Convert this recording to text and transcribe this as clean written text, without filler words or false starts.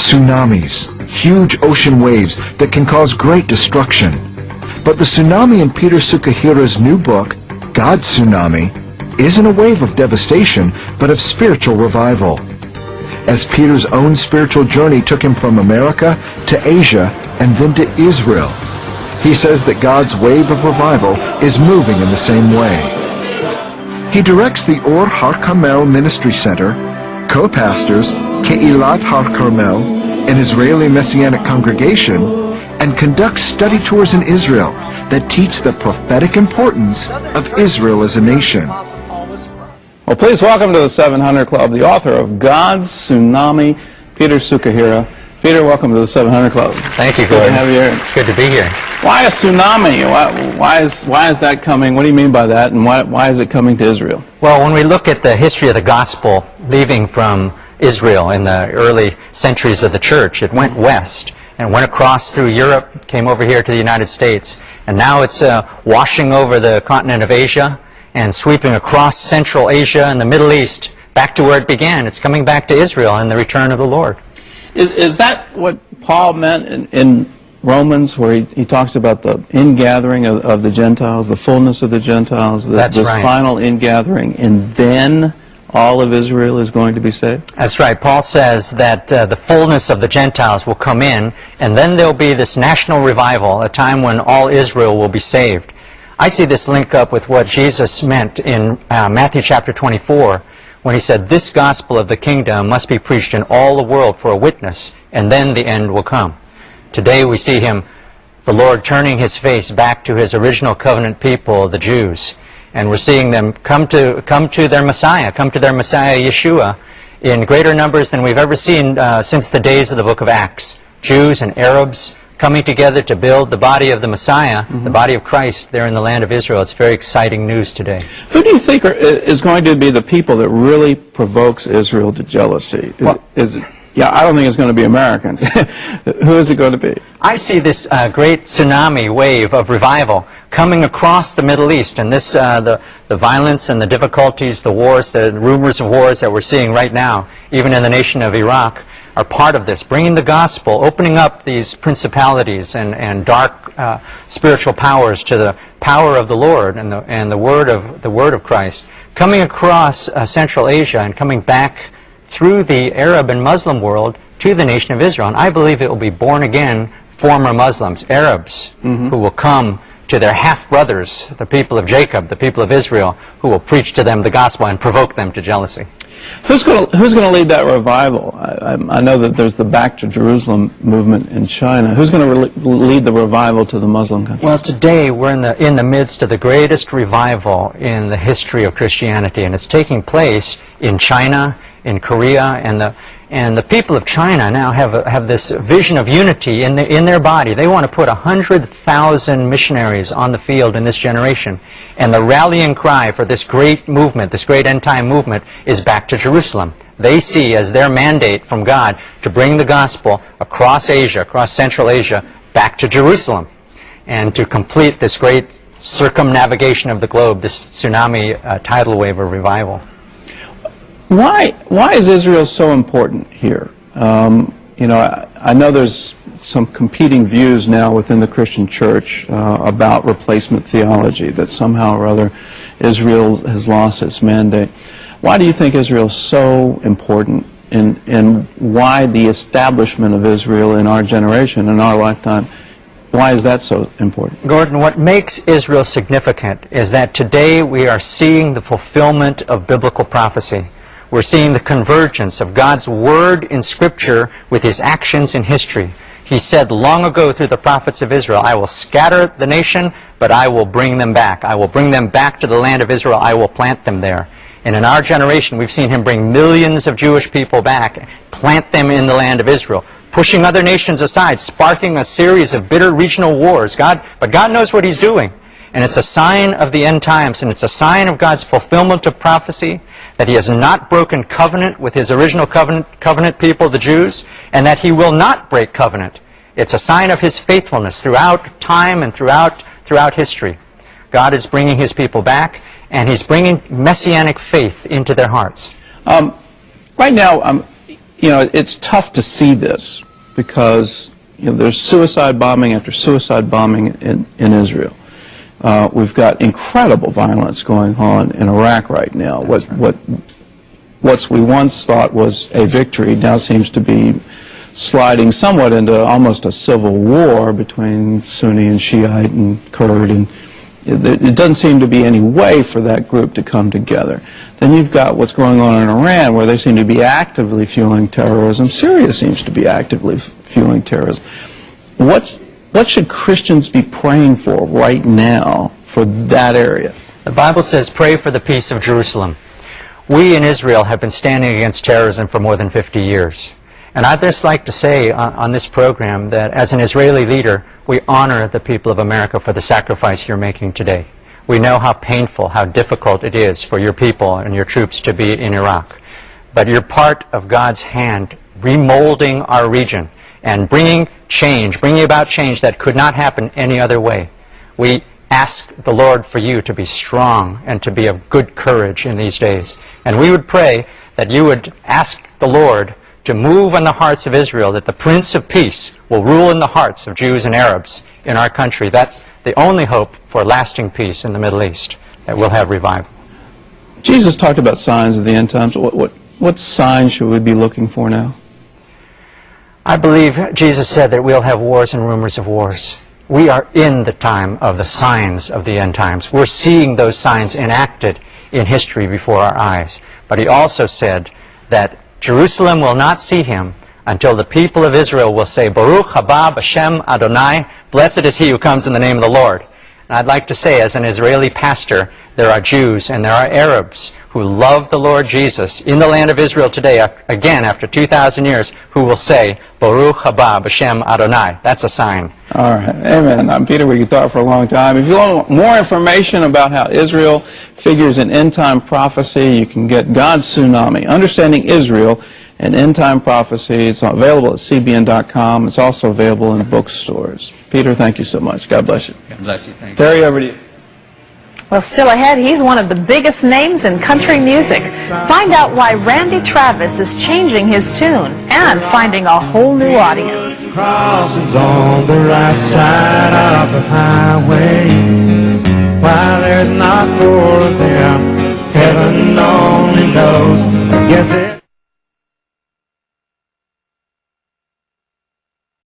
tsunamis, huge ocean waves that can cause great destruction. But the tsunami in Peter Sukahira's new book, God's Tsunami, isn't a wave of devastation, but of spiritual revival. As Peter's own spiritual journey took him from America to Asia and then to Israel, he says that God's wave of revival is moving in the same way. He directs the Or HaCarmel Ministry Center, co-pastors Keilat HaCarmel, an Israeli Messianic congregation, and conducts study tours in Israel that teach the prophetic importance of Israel as a nation. Well, please welcome to the 700 Club the author of God's Tsunami, Peter Sukahira. Peter, welcome to the 700 Club. Thank you, Gordon. Good to have you here. It's good to be here. Why a tsunami? Why is that coming? What do you mean by that? And why is it coming to Israel? Well, when we look at the history of the gospel leaving from Israel in the early centuries of the church, it went west and went across through Europe, came over here to the United States, and now it's washing over the continent of Asia and sweeping across Central Asia and the Middle East back to where it began. It's coming back to Israel and the return of the Lord. Is that what Paul meant in Romans, where he talks about the ingathering of the Gentiles, the fullness of the Gentiles, That's this right. final ingathering, and then all of Israel is going to be saved? That's right. Paul says that the fullness of the Gentiles will come in, and then there'll be this national revival, a time when all Israel will be saved. I see this link up with what Jesus meant in Matthew chapter 24, when he said, "This gospel of the kingdom must be preached in all the world for a witness, and then the end will come." Today we see him, the Lord, turning his face back to his original covenant people, the Jews. And we're seeing them come to their Messiah, Yeshua, in greater numbers than we've ever seen since the days of the book of Acts. Jews and Arabs coming together to build the body of the Messiah, the body of Christ, there in the land of Israel. It's very exciting news today. Who do you think is going to be the people that really provokes Israel to jealousy? Yeah, I don't think it's going to be Americans. Who is it going to be? I see this great tsunami wave of revival coming across the Middle East, and this the violence and the difficulties, the wars, the rumors of wars that we're seeing right now, even in the nation of Iraq, are part of this, bringing the gospel, opening up these principalities and dark spiritual powers to the power of the Lord and the word of Christ, coming across Central Asia and coming back through the Arab and Muslim world to the nation of Israel. And I believe it will be born-again former Muslims, Arabs, who will come to their half-brothers, the people of Jacob, the people of Israel, who will preach to them the gospel and provoke them to jealousy. Who's going to lead that revival? I know that there's the Back to Jerusalem movement in China. Who's going to lead the revival to the Muslim countries? Well, today we're in the midst of the greatest revival in the history of Christianity, and it's taking place in China, in Korea, and the people of China now have this vision of unity in their body. They want to put 100,000 missionaries on the field in this generation. And the rallying cry for this great movement, this great end-time movement, is back to Jerusalem. They see as their mandate from God to bring the gospel across Asia, across Central Asia, back to Jerusalem, and to complete this great circumnavigation of the globe, this tsunami tidal wave of revival. Why is Israel so important here? I know there's some competing views now within the Christian church about replacement theology, that somehow or other Israel has lost its mandate. Why do you think Israel is so important, and why the establishment of Israel in our generation, in our lifetime, why is that so important? Gordon, what makes Israel significant is that today we are seeing the fulfillment of biblical prophecy. We're seeing the convergence of God's word in Scripture with his actions in history. He said long ago through the prophets of Israel, "I will scatter the nation, but I will bring them back. I will bring them back to the land of Israel. I will plant them there." And in our generation, we've seen him bring millions of Jewish people back, plant them in the land of Israel, pushing other nations aside, sparking a series of bitter regional wars. But God knows what he's doing. And it's a sign of the end times, and it's a sign of God's fulfillment of prophecy, that he has not broken covenant with his original covenant people, the Jews, and that he will not break covenant. It's a sign of his faithfulness throughout time and throughout history. God is bringing his people back, and he's bringing messianic faith into their hearts. Right now, it's tough to see this because there's suicide bombing after suicide bombing in Israel. We've got incredible violence going on in Iraq right now. What we once thought was a victory now seems to be sliding somewhat into almost a civil war between Sunni and Shiite and Kurd, and it doesn't seem to be any way for that group to come together. Then you've got what's going on in Iran, where they seem to be actively fueling terrorism. Syria seems to be actively fueling terrorism. What should Christians be praying for right now for that area? The Bible says, pray for the peace of Jerusalem. We in Israel have been standing against terrorism for more than 50 years. And I'd just like to say on this program that as an Israeli leader, we honor the people of America for the sacrifice you're making today. We know how painful, how difficult it is for your people and your troops to be in Iraq. But you're part of God's hand remolding our region and bringing about change that could not happen any other way. We ask the Lord for you to be strong and to be of good courage in these days. And we would pray that you would ask the Lord to move on the hearts of Israel, that the Prince of Peace will rule in the hearts of Jews and Arabs in our country. That's the only hope for lasting peace in the Middle East, that we'll have revival. Jesus talked about signs of the end times. What signs should we be looking for now? I believe Jesus said that we'll have wars and rumors of wars. We are in the time of the signs of the end times. We're seeing those signs enacted in history before our eyes. But he also said that Jerusalem will not see him until the people of Israel will say, Baruch haba b'shem Adonai, blessed is he who comes in the name of the Lord. And I'd like to say, as an Israeli pastor, there are Jews and there are Arabs who love the Lord Jesus in the land of Israel today, again after 2,000 years, who will say, Baruch haba b'shem Adonai. That's a sign. All right. Amen. I'm Peter. We could talk for a long time. If you want more information about how Israel figures in end-time prophecy, you can get God's Tsunami, Understanding Israel and End-Time Prophecy. It's available at cbn.com. It's also available in bookstores. Peter, thank you so much. God bless you. God bless you. Thank you. Terry, over to you. Well, still ahead, he's one of the biggest names in country music. Find out why Randy Travis is changing his tune and finding a whole new audience. Crosses on the right side of the highway.